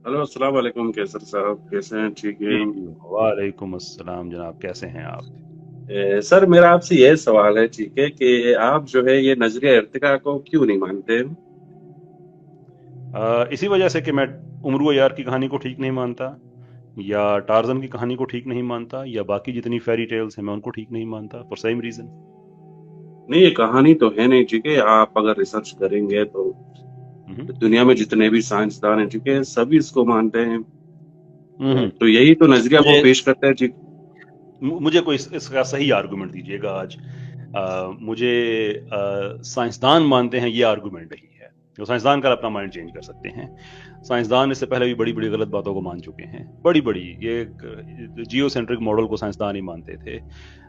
Hello, अस्सलाम वालेकुम कैसर साहब, कैसे हैं? ठीक जी, हैं? वालेकुम अस्सलाम जनाब, कैसे हैं आप? सर, मेरा आपसे यह सवाल है, ठीक है, कि आप जो है ये नजरिया इर्तिका को क्यों नहीं मानते? इसी वजह से कि मैं उमरू यार की कहानी को ठीक नहीं मानता, या टार्जन की कहानी को ठीक नहीं मानता, या बाकी जितनी फेरी टेल्स हैं मैं उनको ठीक नहीं मानता, फॉर सेम रीजन। नहीं, ये कहानी तो है नहीं, ठीक है। आप अगर रिसर्च करेंगे तो दुनिया में जितने भी साइंसदान हैं, ठीक है, सभी इसको मानते हैं। तो यही तो नजरिया वो मुझे पेश करता है, ठीक। मुझे कोई इसका सही आर्गुमेंट दीजिएगा आज। मुझे साइंसदान मानते हैं ये आर्गुमेंट नहीं है। जो साइंसदान का अपना माइंड चेंज कर सकते हैं। साइंसदान इससे पहले भी बड़ी बड़ी गलत बातों को मान चुके हैं, बड़ी बड़ी। ये जियो सेंट्रिक मॉडल को साइंसदान ही मानते थे।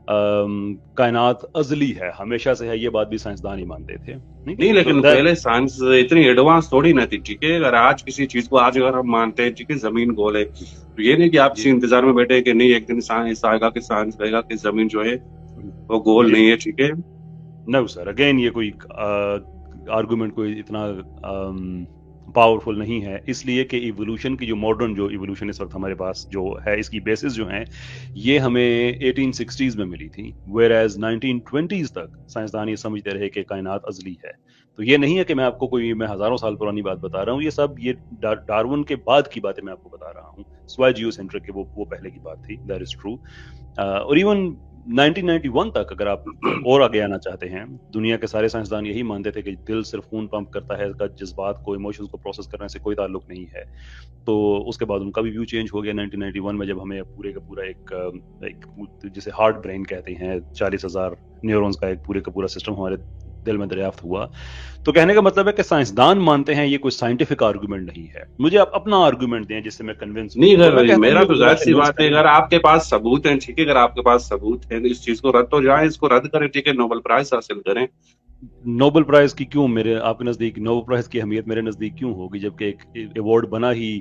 कायनात अजली है, हमेशा से है, ये बात भी साइंसदान ही मानते थे, नहीं? नहीं, तो लेकिन दैट पहले साइंस इतनी एडवांस थोड़ी ना थी, ठीक है। अगर आज किसी चीज को आज अगर हम मानते हैं, ठीक है, जमीन गोल है, तो ये नहीं कि आप जी इसी इंतजार में बैठे हैं कि नहीं एक दिन साइंस आएगा कि साइंस कहेगा कि जमीन जो है वो गोल जी नहीं है, ठीक है। नो सर, अगेन ये कोई आर्गुमेंट कोई इतना पावरफुल नहीं है, इसलिए कि इवोल्यूशन की जो मॉडर्न जो इवोल्यूशन इस वक्त हमारे पास जो है, इसकी बेसिस जो हैं, ये हमें 1860s में मिली थी, वेयर एज 1920s तक साइंसदान ये समझते रहे कि कायनात अजली है। तो ये नहीं है कि मैं हजारों साल पुरानी बात बता रहा हूँ, ये सब ये डार्विन के बाद की बातें मैं आपको बता रहा हूँ। स्वाय जियोसेंट्रिक के वो पहले की बात थी, दैट इज ट्रू। और इवन 1991 तक अगर आप और आगे आना चाहते हैं, दुनिया के सारे साइंसदान यही मानते थे कि दिल सिर्फ खून पंप करता है, इसका जज्बात को, इमोशंस को प्रोसेस करने से कोई ताल्लुक नहीं है। तो उसके बाद उनका भी व्यू चेंज हो गया 1991 में, जब हमें पूरे का पूरा एक जिसे हार्ट ब्रेन कहते हैं, 40,000 न्यूरॉन्स का एक पूरे का पूरा सिस्टम हमारे दिल में दरियाफ्त हुआ। तो कहने का मतलब है कि साइंसदान मानते हैं, ये कोई साइंटिफिक आर्गुमेंट नहीं है। मुझे आप अपना आर्गुमेंट दें जिससे मैं कन्विंस हूं, नहीं, तो मैं अगर कहता हूं मेरा ये तो दोबारा जाहिर सी कन्विंस बात है, करें। अगर आपके पास सबूत हैं, ठीक है, अगर आपके पास सबूत है तो इस चीज को रद्द हो जाए, इसको रद्द करें, ठीक है, नोबेल प्राइज हासिल करें। नोबेल प्राइज की क्यों, मेरे आपके नजदीक नोबेल प्राइज की अहमियत मेरे नजदीक क्यों होगी, जबकि एक अवार्ड बना ही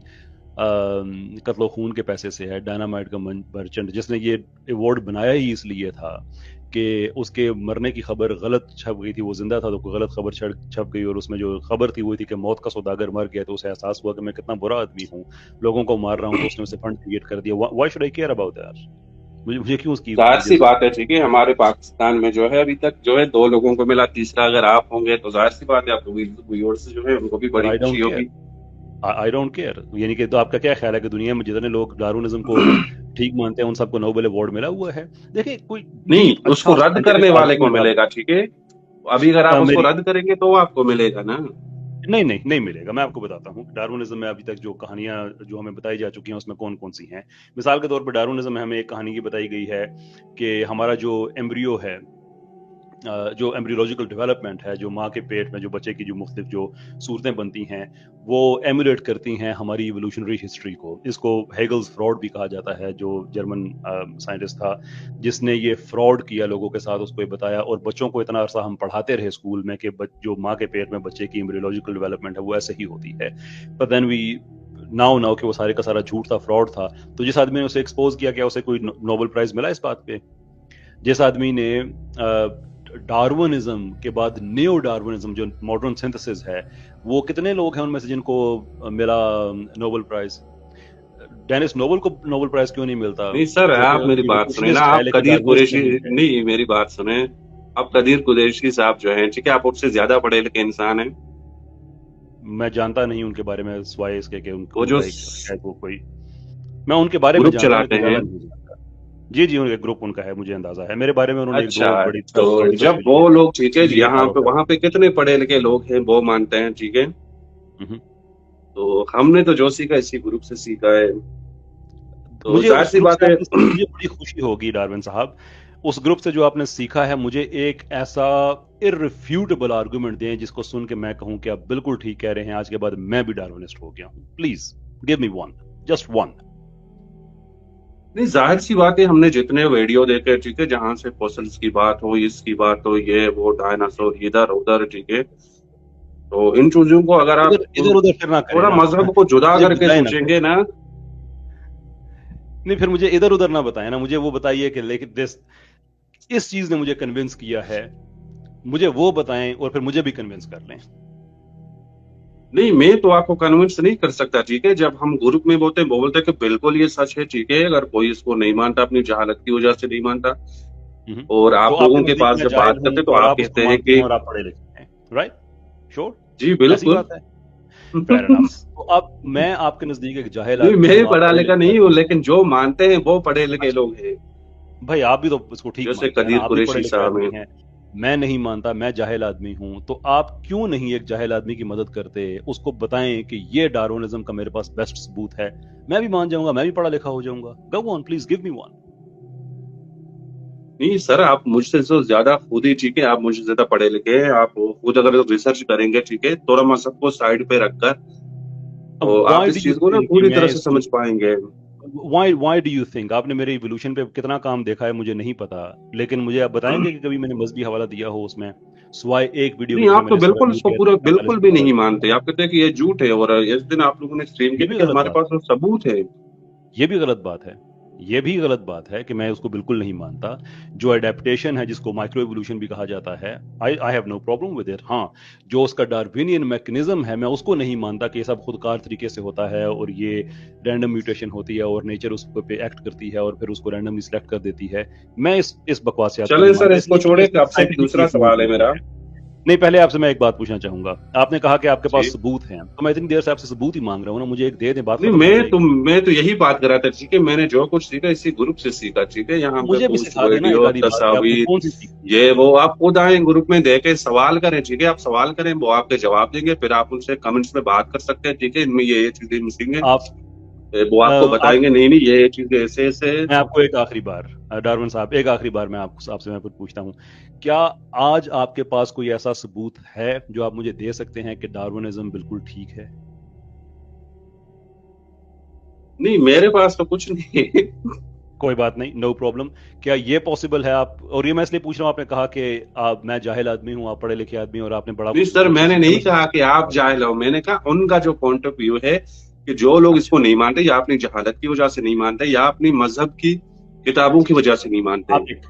कत्लो खून के पैसे से है। डायनामाइट का मर्चेंट जिसने ये अवार्ड बनाया ही इसलिए था कि उसके मरने की खबर गलत छप गई थी, वो जिंदा था तो कोई गलत खबर छप गई, और उसमें जो खबर थी वो थी कि मौत का सौदागर मर गया, तो उसे एहसास हुआ कि मैं कितना बुरा आदमी हूँ, लोगों को मार रहा हूँ, तो उसने उसे फंड क्रिएट कर दिया। Why should I care about that? मुझे क्यों उसकी जाहिर सी जज्बा? बात है, ठीक है, हमारे पाकिस्तान में जो है अभी तक जो है दो लोगों को मिला, तीसरा अगर आप होंगे तो जाहिर सी बात है आपको व्यूअर्स जो है उनको भी बट बड़ी आई खुशी डोंट होगी। Care, I don't care. यानी कि तो आपका क्या ख्याल है कि दुनिया में जितने लोग डार्विनिज्म को ठीक मानते हैं उन सबको नोबेल अवार्ड मिला हुआ है? देखिए, कोई नहीं, डीप उसको अच्छा रद्द करने साइंटिफिक वाले को आर्गुमेंट आप मिलेगा, ठीक है। अभी अगर आप उसको मेरी रद्द करेंगे तो वो आपको मिलेगा ना। नहीं नहीं नहीं मिलेगा। मैं आपको बताता हूँ डार्विनिज्म में अभी तक जो कहानियां जो हमें बताई जा चुकी हैं उसमें कौन कौन सी हैं। मिसाल के तौर पर डार्विनिज्म में हमें एक कहानी की बताई गई है कि हमारा जो एम्ब्रियो है, जो एम्ब्रियोलॉजिकल डेवलपमेंट है, जो माँ के पेट में जो बच्चे की जो मुख्तलिफ जो सूरतें बनती हैं, वो एमुलेट करती हैं हमारी इवोल्यूशनरी हिस्ट्री को। इसको हेगल्स फ्रॉड भी कहा जाता है, जो जर्मन साइंटिस्ट था जिसने ये फ्रॉड किया लोगों के साथ, उसको ये बताया, और बच्चों को इतना अरसा हम पढ़ाते रहे स्कूल में कि जो माँ के पेट में बच्चे की एम्ब्रियोलॉजिकल डेवलपमेंट है वो ऐसे ही होती है। पर देन वी नाउ कि वो सारे का सारा झूठ था, फ्रॉड था। तो जिस आदमी ने उसे एक्सपोज किया, क्या उसे कोई नोबेल प्राइज मिला इस बात पे? जिस आदमी ने डार्विनिज्म के बाद नियो डार्विनिज्म जो मॉडर्न सिंथेसिस है, वो कितने लोग हैं उनमें से जिनको मिला नोबेल प्राइज? डेनिस नोबेल को नोबेल प्राइज क्यों नहीं मिलता? नहीं सर, क्योंकि आप मेरी वो बात सुने ना, इवोल्यूशनिस्ट है आप लेकिन कदीर डार्विनिस्ट कुरैशी। नहीं है। नहीं, मेरी बात सुने। आप कदीर कुरैशी साहब जो हैं, ठीक है, आप उससे ज्यादा पढ़े लिखे इंसान हैं। मैं जानता नहीं उनके बारे में, सिवाय इसके कि उनको वो जो उनका एक शायद वो कोई, मैं उनके बारे में ग्रुप जानता हूँ चलाते लेकिन हैं। ज्यादा नहीं जानता। जी जी, उनका ग्रुप उनका है, मुझे अंदाजा है। मेरे बारे में उन्होंने एक अच्छा, दो बड़ी तो बड़ी जब तस्वीर वो लोग, ठीक है, ये यहाँ पे तारुफ है। वहां पे कितने पढ़े लिखे लोग हैं वो मानते हैं, ठीक है। हम्म। तो हमने तो जो सीखा इसी ग्रुप से सीखा है। तो मुझे जाहिर उस सी ग्रुप बात से है। आपने मुझे बड़ी खुशी होगी डार्विन साहब, उस ग्रुप से जो आपने सीखा है, मुझे एक ऐसा इररिफ्यूटेबल आर्गुमेंट दें जिसको सुन के मैं कहूं कि आप बिल्कुल ठीक कह रहे हैं, आज के बाद मैं भी डार्विनिस्ट हो गया हूं। Please give me one, just one. नहीं, जाहिर सी बात है, हमने जितने वीडियो देखे, ठीक है, जहां से फॉसिल्स की बात हो, इसकी बात हो, ये वो डायनासोर इधर उधर, ठीक है। तो इन चीजों को अगर आप इधर इधर उधर फिर ना करें थोड़ा ना मजहब को जुदा मुझे करके बताए ना फिर। सोचेंगे ना। नहीं, फिर मुझे इधर उधर ना बताएं ना, मुझे वो बताइए कि लेकिन इस चीज ने मुझे कन्विंस किया है, मुझे वो बताएं और फिर मुझे भी कन्विंस कर लें। नहीं, मैं तो आपको कन्विंस नहीं कर सकता, ठीक है। जब हम ग्रुप में बोलते हैं, वो बोलते हैं कि बिल्कुल ये सच है, ठीक है। अगर कोई इसको नहीं मानता, अपनी जहालत की वजह से नहीं मानता, और तो आप आपके लोगों के नजदीक पास मैं जब जाहिल बात हूं करते हैं तो और आप आप उसको कहते हैं मानते कि हैं और आप पढ़े लिखे हैं, राइट? श्योर, जी ऐसी बिल्कुल। बात है। Fair enough. तो अब मैं आपके नजदीक एक जाहिल नहीं, आदमी मैं हूँ, आप पढ़ा पढ़े लिखा लिखे नहीं हूँ, आदमी हैं। लेकिन जो मानते हैं वो पढ़े लिखे अच्छा, लोग हैं, भाई आप भी तो इसको ठीक जैसे मानते हैं ना, कदीर आप भी पढ़े कुरैशी लिखे साहब आदमी हैं। हैं। मैं नहीं मानता, मैं जाहिल आदमी हूं, तो आप क्यों नहीं एक जाहिल आदमी की मदद करते, उसको बताएं कि ये डार्विनिज्म का मेरे पास बेस्ट सबूत है, मैं भी मान जाऊंगा, मैं भी पढ़ा लिखा हो जाऊंगा। Go on please, give me one. नहीं सर, आप मुझसे तो ज्यादा खुद ही, ठीक है, आप मुझसे ज्यादा पढ़े लिखे हैं। आप खुद अगर रिसर्च करेंगे, ठीक है, थोड़ा मसहब को साइड पे रखकर, तो अब आप व्हाई डू इस यू चीज को ना थिंक कि पूरी मैं तरह से इसको, समझ पाएंगे। व्हाई डू यू थिंक, आपने मेरे इवोल्यूशन पे कितना काम देखा है मुझे नहीं पता, लेकिन मुझे आप बताएंगे कि कभी मैंने मजहबी हवाला दिया हो उसमें, सिवाय एक वीडियो के नहीं, जिसमें आप तो मैंने सूरह बिल्कुल नूर इसको के पूरा 45 बिल्कुल भी मुहावरे नहीं पढ़े मानते। हैं। आप कहते हैं कि ये झूठ है, और इस दिन आप लोगों ने स्ट्रीम ये किया भी कि गलत हमारे बात पास है, वो सबूत है। ये भी गलत बात है, ये भी गलत बात है कि मैं उसको बिल्कुल नहीं मानता। जो अडेप्टेशन है, जिसको माइक्रो एवोल्यूशन भी कहा जाता है, I I have no problem with it. हाँ, जो उसका डार्विनियन मैकेनिज्म है, मैं उसको नहीं मानता कि ये सब खुदकार तरीके से होता है और ये रैंडम म्यूटेशन होती है और नेचर उस पे एक्ट करती है और फिर उसको रैंडमली सिलेक्ट कर देती है। मैं इस बकवासियात को चलें नहीं सर, मानता, इसको इसलिए कि छोड़े, इसमें आपसे एक साइंटिफिकली दूसरा प्रूव सवाल है नहीं मेरा। हुआ है। नहीं, पहले आपसे मैं एक बात पूछना चाहूंगा। आपने कहा कि आपके पास जी। सबूत हैं, तो मैं इतनी देर से आपसे सबूत ही मांग रहा हूँ ना, मुझे एक दे दें, बात नहीं, खत्म हो जाएगी। मैं तो यही बात कर रहा था, ठीक है। मैंने जो कुछ सीखा इसी ग्रुप से सीखा, ठीक है। यहाँ पे मुझे भी कुछ सिखा देना एक वीडियो, आधी बात कि आपने तस्वीर, कौन सी सीखी है। ये वो आप खुद आए ग्रुप में देखे, सवाल करें, ठीक है। आप सवाल करें, वो आपके जवाब देंगे, फिर आप उनसे कमेंट्स में बात कर सकते हैं, ठीक है। इनमें ये चीजें मिसिंग है, आप वो आपको आप बताएंगे, नहीं नहीं ये चीजें ऐसे ऐसे है। मैं आपको एक आखिरी बार, डार्विन साहब, एक आखिरी बार मैं आपको आपसे मैं कुछ पूछता हूँ। क्या आज आपके पास कोई ऐसा सबूत है जो आप मुझे दे सकते हैं कि डार्विनिज्म बिल्कुल ठीक है? नहीं, मेरे पास तो कुछ नहीं है। कोई बात नहीं, नो प्रॉब्लम। क्या ये पॉसिबल है आप, और ये मैं इसलिए पूछ रहा हूँ, आपने कहा कि मैं जाहिल आदमी हूँ, आप पढ़े लिखे आदमी, और आपने बड़ा नहीं कुछ सर, रिसर्च मैंने किया, नहीं मैं कहा कि आप समझ। जाहिल हो, मैंने कहा उनका जो पॉइंट ऑफ व्यू है, कि जो लोग अच्छा, इसको नहीं मानते, या अपनी जहालत की वजह से नहीं मानते, या अपनी मजहब की किताबों की वजह से नहीं मानते। आप एक,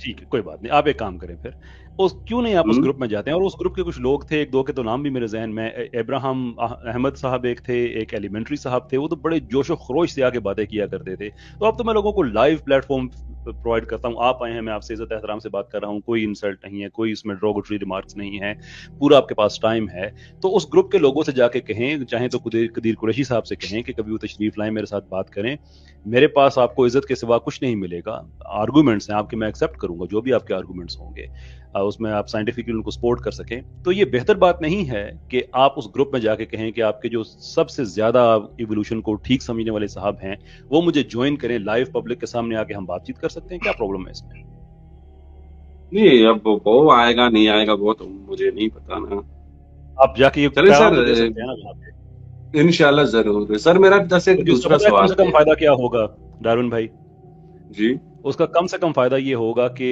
ठीक है, कोई बात नहीं, आप एक काम करें फिर, उस क्यों नहीं आप उस हम्म। ग्रुप में जाते हैं, और उस ग्रुप के कुछ लोग थे, एक दो के तो नाम भी मेरे जहन में, इब्राहिम अहमद साहब एक थे, एक एलिमेंट्री साहब थे, वो तो बड़े जोशो खरोश से आके बातें किया करते थे। तो अब तो मैं लोगों को लाइव प्लेटफॉर्म प्रोवाइड करता हूँ, आप आए हैं, मैं आपसे इज्जत एहतराम से बात कर रहा हूँ, कोई इंसल्ट नहीं है, कोई इसमें ड्रोगेटरी रिमार्क्स नहीं है, पूरा आपके पास टाइम है। तो उस ग्रुप के लोगों से जाके कहें, चाहे तो कदीर कुरैशी साहब से कहें कि कभी वो तशरीफ लाएं, मेरे साथ बात करें। मेरे पास आपको इज्जत के सिवा कुछ नहीं मिलेगा। आर्गूमेंट्स हैं आपके, मैं एक्सेप्ट करूंगा जो भी आपके आर्गूमेंट्स होंगे, उसमें आप साइंटिफिकली उनको सपोर्ट कर सकें। तो ये बेहतर बात नहीं है कि आप उस ग्रुप में जाके कहें कि आपके जो सबसे ज्यादा इवोल्यूशन को ठीक समझने वाले साहब हैं, वो मुझे ज्वाइन करें, लाइव पब्लिक के सामने आके हम बातचीत कर सकते हैं। क्या प्रॉब्लम है इसमें? नहीं, अब वो आएगा नहीं आएगा वो तो मुझे नहीं पता ना। आप जाके ये चले पैगाम सर, तो दे सकते हैं ना वहां पे। इंशाल्लाह जरूर। सर, मेरा जैसे एक क्योंकि उसका दूसरा पता है कम सवाल से कम है। फायदा क्या होगा, डार्विन भाई? जी। उसका कम से कम फायदा ये होगा कि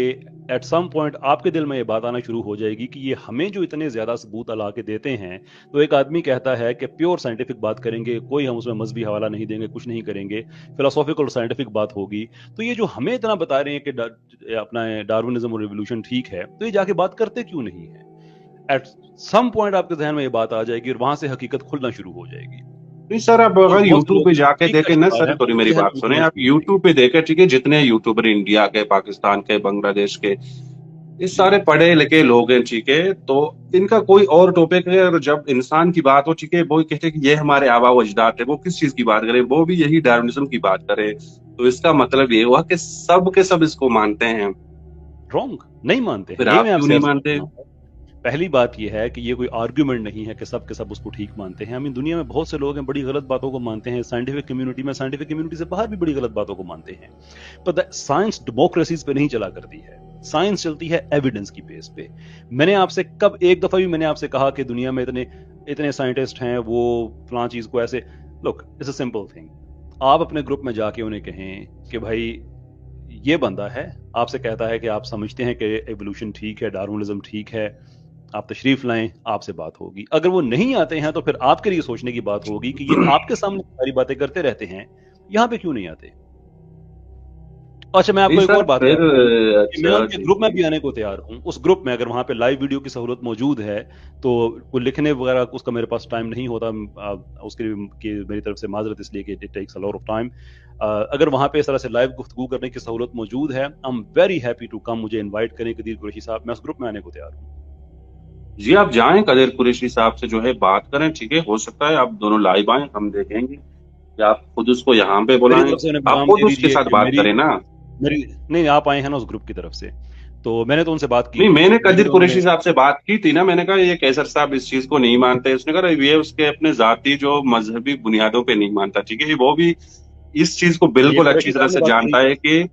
एट सम पॉइंट आपके दिल में ये बात आना शुरू हो जाएगी कि ये हमें जो इतने ज्यादा सबूत ला के देते हैं, तो एक आदमी कहता है कि प्योर साइंटिफिक बात करेंगे, कोई हम उसमें मजहबी हवाला नहीं देंगे, कुछ नहीं करेंगे, फिलोसॉफिकल और साइंटिफिक बात होगी। तो ये जो हमें इतना बता रहे हैं कि अपना डार्विनिज्म और रिवोल्यूशन ठीक है, तो ये जाके बात करते क्यों नहीं है? एट सम पॉइंट आपके जहन में ये बात आ जाएगी और वहां से हकीकत खुलना शुरू हो जाएगी। नहीं सर, आप और अगर बहुत से यूट्यूब लोग पे जो जाके तकलीफ का देखें ना शिकार सर, हैं, थोड़ी उनके मेरी जहन बात में सुने, खुलना आप शुरू हो यूट्यूब जाएगी। पे देखें, ठीक है, जितने यूट्यूबर इंडिया के, पाकिस्तान के, बांग्लादेश के, ये जी, सारे पढ़े लिखे लोग हैं, ठीक है। तो इनका कोई और टॉपिक है, और जब इंसान की बात हो, ठीक है, वो कहते हैं कि ये हमारे आबा व अजदाद है, वो किस चीज की बात करें, वो भी यही डार्विनिज्म की बात करें। तो इसका मतलब ये हुआ कि सब के सब इसको मानते हैं। रॉन्ग, नहीं मानते हैं, फिर यही आप मैं क्यों आपसे नहीं अर्ज कर मानते? रहा हूँ। पहली बात यह है कि ये कोई आर्ग्यूमेंट नहीं है कि सब के सब उसको ठीक मानते हैं। हमें दुनिया में बहुत से लोग हैं बड़ी गलत बातों को मानते हैं, साइंटिफिक कम्युनिटी में, साइंटिफिक कम्युनिटी से बाहर भी बड़ी गलत बातों को मानते हैं। पर साइंस डेमोक्रेसीज पे नहीं चला करती है, साइंस चलती है एविडेंस की बेस पे। मैंने आपसे कब एक दफा भी मैंने आपसे कहा कि दुनिया में इतने इतने साइंटिस्ट हैं, वो फलां चीज को ऐसे, look it's a simple thing. आप अपने ग्रुप में जाके उन्हें कहें कि भाई ये बंदा है, आपसे कहता है कि आप समझते हैं कि एवोल्यूशन ठीक है, डार्विनिज्म ठीक है, आप तशरीफ लाएं, आपसे बात होगी। अगर वो नहीं आते हैं तो फिर आपके लिए सोचने की बात होगी कि ये आपके सामने सारी बातें करते रहते हैं, यहां पे क्यों नहीं आते? अच्छा, मैं आपको नहीं एक और सर, बात फिर याद दिलाऊं कि मैं अच्छा उनके ग्रुप ठीक में है। भी आने को तैयार हूँ। उस ग्रुप में अगर वहाँ पे लाइव वीडियो की सहूलत मौजूद है, तो कोई लिखने वगैरह उसका मेरे पास टाइम नहीं होता, उसके लिए कि मेरी तरफ से माजरत, इसलिए कि it takes a lot of time. अगर वहाँ पे इस तरह से लाइव गुफ्तगू करने की सहूलत मौजूद है, I am very happy to come. मुझे इनवाइट करें कदीर कुरैशी साहब, मैं उस ग्रुप में आने को तैयार हूँ। जी आप जाएं, कदर कुरैशी साहब से जो है बात करें, ठीक है, हो सकता है आप दोनों लाइव आए, हम देखेंगे, या आप खुद उसको यहाँ पे मेरी बुलाएं, तरफ से उन्हें आप पैगाम खुद दे उसके दीजिए साथ कि बात मेरी करें ना। मेरी नहीं, आप आए हैं ना उस ग्रुप की तरफ से, तो मैंने तो उनसे बात की नहीं, हुई मैंने है, लेकिन कदीर उन्होंने। कुरैशी साहब से बात की थी ना, मैंने कहा ये कैसर साहब इस चीज को नहीं मानते, उसने कहा ये उसके अपने जाती जो मजहबी बुनियादों पे नहीं मानता, ठीक है, वो भी इस चीज को ये बिल्कुल अच्छी कुरैशी तरह साहब ने से बात कही जानता है। है कि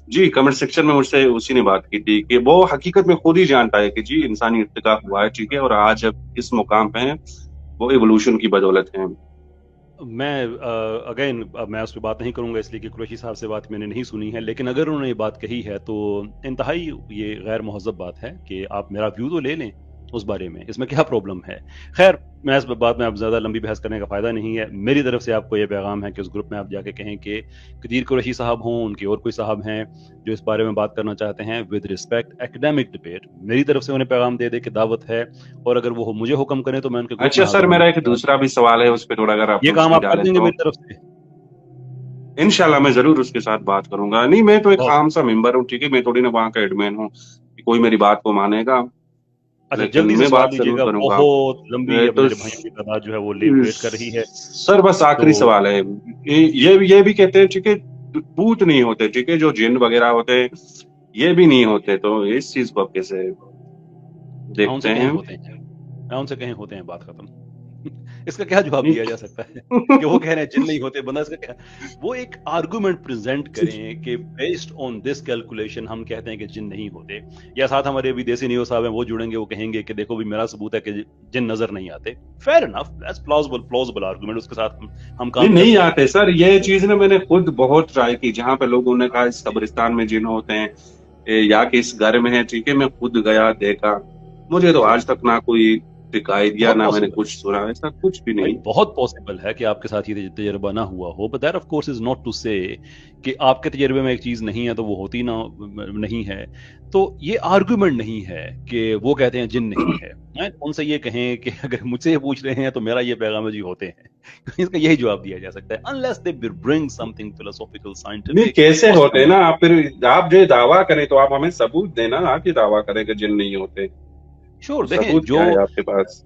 जी, कमेंट सेक्शन में मुझसे उसी ने बात की थी कि वो हकीकत में खुद ही जानता है कि जी इंसानी इर्तिका हुआ है, ठीक है, और आज अब इस मुकाम पे है वो इवोल्यूशन की बदौलत है। मैं अगेन मैं उस पर बात नहीं करूंगा, इसलिए कि कुरैशी साहब से बात मैंने नहीं सुनी है, लेकिन अगर उन्होंने ये बात कही है तो इंतहाई ये गैर महज़ब बात है कि आप मेरा व्यू तो ले लें उस बारे में, इसमें क्या प्रॉब्लम है। खैर, मैं इस बात में अब ज़्यादा लंबी बहस करने का फ़ायदा नहीं है। मेरी तरफ से आपको ये पैगाम है कि उस ग्रुप में आप जाके कहें कि कदीर कुरैशी साहब हों, उनके और कोई साहब हैं जो इस बारे में बात करना चाहते हैं, विद रिस्पेक्ट एकेडमिक डिबेट, मेरी तरफ से उन्हें पैगाम दे दे कि दावत है, और अगर वो मुझे हुक्म करें तो मैं उनके ग्रुप अच्छा में सर, हाजिर होने मेरा को एक तैयार दूसरा भी सवाल है, उस पर थोड़ा अगर आप हूं। ये काम रोशनी आप कर डालें देंगे तो मेरी तरफ से? इंशाल्लाह मैं जरूर उसके साथ बात करूंगा। नहीं, मैं तो एक बहुत आम सा मेंबर हूँ, ठीक है, मैं थोड़ी ना वहाँ का एडमिन हूँ कि कोई मेरी बात को मानेगा, अच्छा, लेकिन जल्दी से मैं सवाल बात जरूर लीजिएगा, करूंगा। बहुत लंबी अब तो मेरे भाइयों की तादाद जो है वो वेट कर रही है। सर बस तो आखिरी सवाल है, ये भी कहते हैं, ठीक है, भूत नहीं होते, ठीक है, जो जिन वगैरह होते हैं ये भी नहीं होते, तो इस चीज को आप कैसे हाँ, देखते उनसे कहीं हैं? होते हैं, हाँ उनसे कहीं होते हैं, बात खत्म। इसका क्या जवाब नहीं दिया जा सकता है कि वो कह रहे हैं जिन नहीं होते, बंदा इसका क्या। वो एक आर्गुमेंट प्रेजेंट करें कि बेस्ड ऑन दिस कैलकुलेशन हम कहते हैं कि जिन नहीं होते, या साथ हमारे विदेशी नियो साहब हैं वो जुड़ेंगे, वो कहेंगे कि देखो भी मेरा सबूत है कि जिन नजर नहीं आते। Fair enough, that's plausible argument, उसके साथ हम नहीं, काम कर नहीं सकते आते हैं। सर, ये चीज ना मैंने खुद बहुत ट्राई की, जहां पे लोगों ने कहा इस कब्रिस्तान में जिन होते हैं, या कि इस घर में है, ठीक है, मैं खुद गया देखा, मुझे तो आज तक ना कोई दिखाई दिया, बहुत ना मैंने पॉसिबल कुछ सुना, ऐसा कुछ भी भाई, नहीं। बहुत पॉसिबल है कि आपके साथ ये तजर्बा ना हुआ हो, but that of course is not to say कि आपके तजर्बे में एक चीज नहीं है तो वो होती ना नहीं है। तो ये आर्गुमेंट नहीं है कि वो कहते हैं जिन नहीं है। मैं उनसे ये कहें कि अगर मुझसे ये पूछ रहे हैं तो मेरा ये पैगाम है जी होते हैं। इसका यही जवाब दिया जा सकता है, unless they bring something philosophical नहीं, साइंटिफिक कैसे और होते हैं ना, स्पिरिचुअल। आप फिर आप जो दावा करें तो आप हमें सबूत देना, आप ही दावा करें कि जिन नहीं होते, श्योर, तो देखें सबूत जो क्या है आपके पास?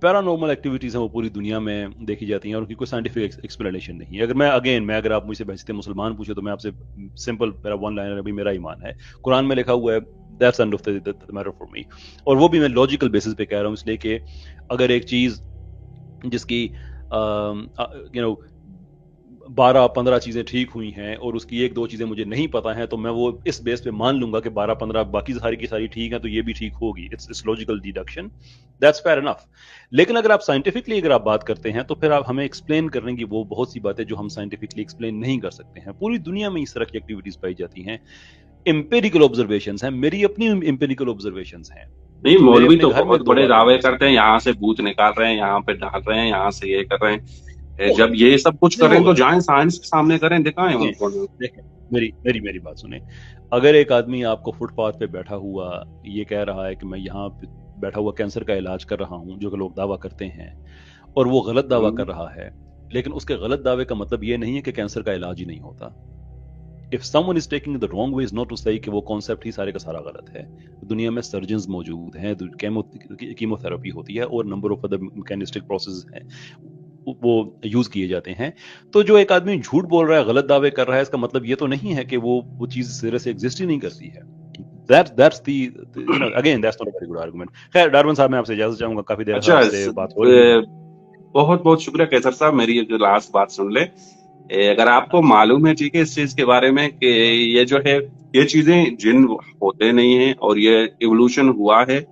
पैरानॉर्मल एक्टिविटीज हैं वो पूरी दुनिया में देखी जाती हैं और उनकी कोई साइंटिफिक एक्सप्लेनेशन नहीं है। अगर मैं अगर आप मुझसे बहसते मुसलमान पूछे तो मैं आपसे सिंपल, मेरा वन लाइनर अभी मेरा ईमान है, कुरान में लिखा हुआ है, that's end of the matter for me. और वो भी मैं लॉजिकल बेसिस पे कह रहा हूँ, इसलिए कि अगर एक चीज जिसकी यू नो 12-15 चीजें ठीक हुई हैं और उसकी 1-2 चीजें मुझे नहीं पता हैं, तो मैं वो इस बेस पे मान लूंगा कि 12-15 बाकी सारी की सारी ठीक हैं, तो ये भी ठीक होगी। It's logical deduction, that's fair enough. लेकिन अगर आप साइंटिफिकली अगर आप बात करते हैं तो फिर आप हमें एक्सप्लेन करने की वो बहुत सी बातें जो हम साइंटिफिकली एक्सप्लेन नहीं कर सकते हैं। पूरी दुनिया में इस तरह की एक्टिविटीज पाई जाती हैं, एम्पेरिकल ऑब्जर्वेशंस हैं, मेरी अपनी एम्पेरिकल ऑब्जर्वेशंस हैं, नहीं, मेरे मौलवी अपने तो घर में बहुत 2 बड़े बार दावे ऑब्जर्वेशन। करते हैं, यहाँ से भूत निकाल रहे हैं, यहाँ पे डाल रहे हैं, यहाँ से ये कर रहे हैं। जब होगा, ये सब कुछ नहीं करें तो होगा। जाएं साइंस के सामने करें, दिखाएं देखें उनको। देखें मेरी मेरी मेरी बात सुने। अगर एक आदमी आपको फुटपाथ पे बैठा हुआ ये कह रहा है कि मैं यहाँ पे बैठा हुआ कैंसर का इलाज कर रहा हूँ, जो कि लोग दावा करते हैं, और वो गलत दावा कर रहा है, लेकिन उसके गलत दावे का मतलब ये नहीं है कि कैंसर का इलाज ही नहीं होता। If someone is taking the wrong way, is not to say कि वो कॉन्सेप्ट ही सारे का सारा गलत है। दुनिया में सर्जन्स मौजूद हैं, कीमोथेरेपी होती है और number of other mechanistic process हैं, वो यूज किए जाते हैं। तो जो एक आदमी झूठ बोल रहा है, गलत दावे कर रहा है, इसका मतलब ये तो नहीं है कि वो चीज सिरे से एग्जिस्ट ही नहीं करती है। that's the again that's not a very good argument। खैर डार्विन साहब, मैं आपसे इजाजत चाहूंगा, काफी देर अच्छा, आपसे बात हो रही है। बहुत बहुत शुक्रिया कैसर साहब, मेरी एक लास्ट बात सुन ले। अगर आपको मालूम है, ठीक है, इस चीज के बारे में कि ये जो है ये चीजें जिन होते नहीं है और ये इवोल्यूशन हुआ है,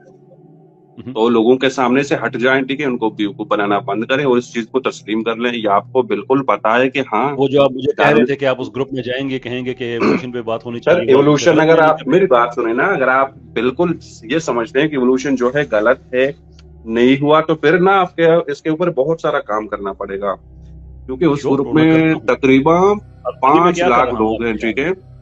तो लोगों के सामने से हट जाएं, ठीक है, उनको बेवकूफ बनाना बंद करें और इस चीज को तस्लीम कर लें। ये आपको बिल्कुल पता है कि हाँ, वो जो आप मुझे कह रहे डार्विन थे कि आप उस ग्रुप में जाएंगे, कहेंगे कि एवोल्यूशन पे बात होनी सर, चाहिए, वो आप उनसे इवोल्यूशन, गलत अगर बयानी आप कर रहे मेरी हैं। बात सुने ना, अगर आप बिल्कुल ये समझते हैं कि इवोल्यूशन जो है गलत है, नहीं हुआ, तो फिर ना आपके इसके ऊपर बहुत सारा काम करना पड़ेगा, क्योंकि उस श्योर, ग्रुप और मैं में करता हूँ। तकरीबन अभी मैं 5 क्या कर लाख रहा हूँ लोग हैं, आपको बता ठीक रहा है। हूँ।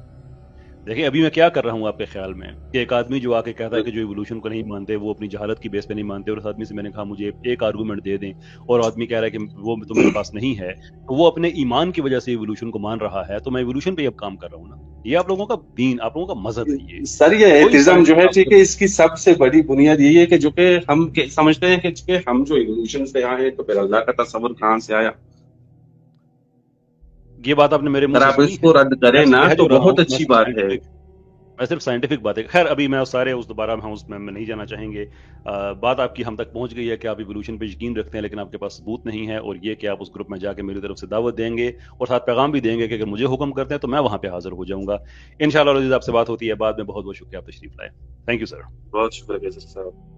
دیکھیں ابھی میں کیا کر رہا ہوں آپ کے خیال میں کہ ایک آدمی جو آ کے کہتا ہے کہ جو ایوولوشن کو نہیں مانتے وہ اپنی جہالت کی بیس پہ نہیں مانتے، اور اس آدمی سے میں نے کہا مجھے ایک آرگومنٹ دے دیں، اور آدمی کہہ رہا ہے کہ وہ تو میرے پاس نہیں ہے، تو وہ اپنے ایمان کی وجہ سے ایوولوشن کو مان رہا ہے، تو میں ایوولوشن پہ ہی اب کام کر رہا ہوں نا. یہ آپ لوگوں کا دین، آپ لوگوں کا مذہب ہے. یہ سر یہ کوئی ایتھزم سائنس جو ہے آپ ٹھیک ہے، اس کی سب سے بڑی بنیاد یہی ہے کہ جو کہ ہم سمجھتے ہیں کہ ہم جو ایوولوشن سے آئے ہیں تو پھر اللہ کا تصور کہاں سے آیا. یہ بات آپ نے میرے منہ اگر سے آپ سنی اس ہے. کو رد میں کریں نا کہہ تو جو رہا ہوں بہت اچھی بات ہے. میں صرف سائنٹیفک بات ہے. خیر ابھی میں سارے اس دوبارہ میں نہیں جانا چاہیں گے. بات آپ کی ہم تک پہنچ گئی ہے کہ آپ ایوولوشن پہ یقین رکھتے ہیں لیکن آپ کے پاس ثبوت نہیں ہے، اور یہ کہ آپ اس گروپ میں جا کے میری طرف سے دعوت دیں گے اور ساتھ پیغام بھی دیں گے کہ اگر مجھے حکم کرتے ہیں تو میں وہاں پہ حاضر ہو جاؤں گا انشاءاللہ. عزیز آپ سے بات ہوتی ہے بعد میں. بہت بہت شکریہ آپ تشریف لائے. Thank you sir. بہت شکریہ صاحب.